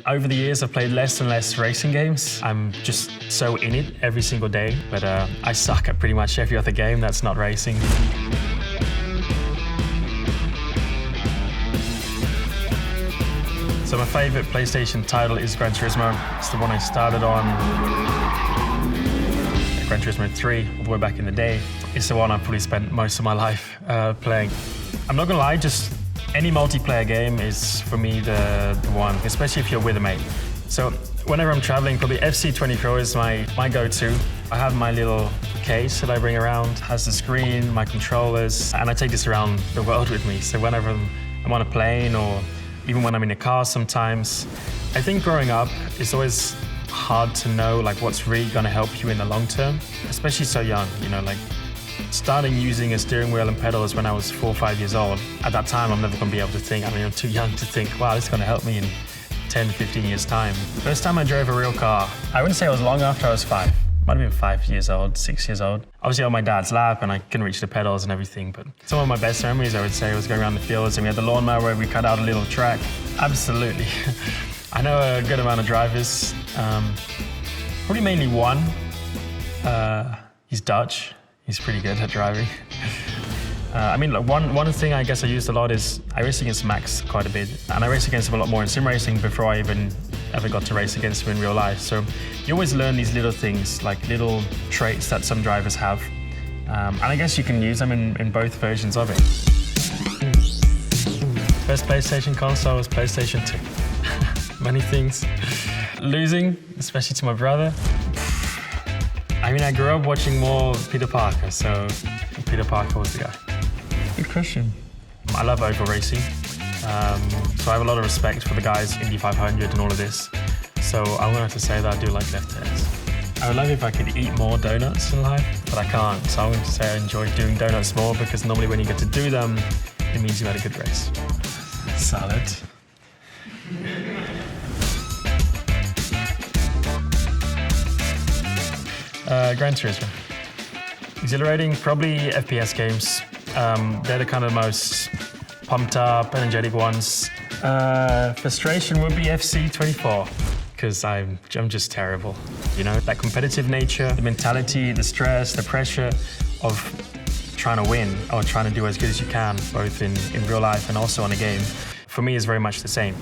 Over the years, I've played less and less racing games. I'm just so in it every single day, but I suck at pretty much every other game that's not racing. So my favorite PlayStation title is Gran Turismo. It's the one I started on. Gran Turismo 3, all the way back in the day. It's the one I've probably spent most of my life playing. I'm not gonna lie, just any multiplayer game is, for me, the one, especially if you're with a mate. So whenever I'm traveling, probably FC24 is my go-to. I have my little case that I bring around, has the screen, my controllers, and I take this around the world with me. So whenever I'm on a plane or even when I'm in a car sometimes, I think growing up, it's always hard to know like what's really gonna help you in the long term, especially so young, you know, like starting using a steering wheel and pedals when I was 4 or 5 years old. At that time, I'm never gonna be able to think, I'm too young to think, wow, this is gonna help me in 10, 15 years time. First time I drove a real car, I wouldn't say it was long after I was 5. Might have been 5 years old, 6 years old. Obviously on my dad's lap and I couldn't reach the pedals and everything, but some of my best memories, I would say, was going around the fields and we had the lawnmower where we cut out a little track. Absolutely. I know a good amount of drivers, probably mainly one. He's Dutch. He's pretty good at driving. I mean, like one thing I guess I used a lot is I race against Max quite a bit, and I race against him a lot more in sim racing before I even ever got to race against him in real life. So you always learn these little things, like little traits that some drivers have, and I guess you can use them in both versions of it. First PlayStation console was PlayStation 2. Many things. Losing, especially to my brother. I mean, I grew up watching more Peter Parker, so Peter Parker was the guy. Good question. I love oval racing, so I have a lot of respect for the guys, Indy 500 and all of this. So I'm gonna have to say that I do like left turns. I would love if I could eat more donuts in life, but I can't. So I'm going to say I enjoy doing donuts more because normally when you get to do them, it means you had a good race. Salad. Gran Turismo. Exhilarating, probably FPS games. They're the kind of most pumped up, energetic ones. Frustration would be FC24, because I'm just terrible. You know, that competitive nature, the mentality, the stress, the pressure of trying to win or trying to do as good as you can, both in real life and also on a game, for me is very much the same.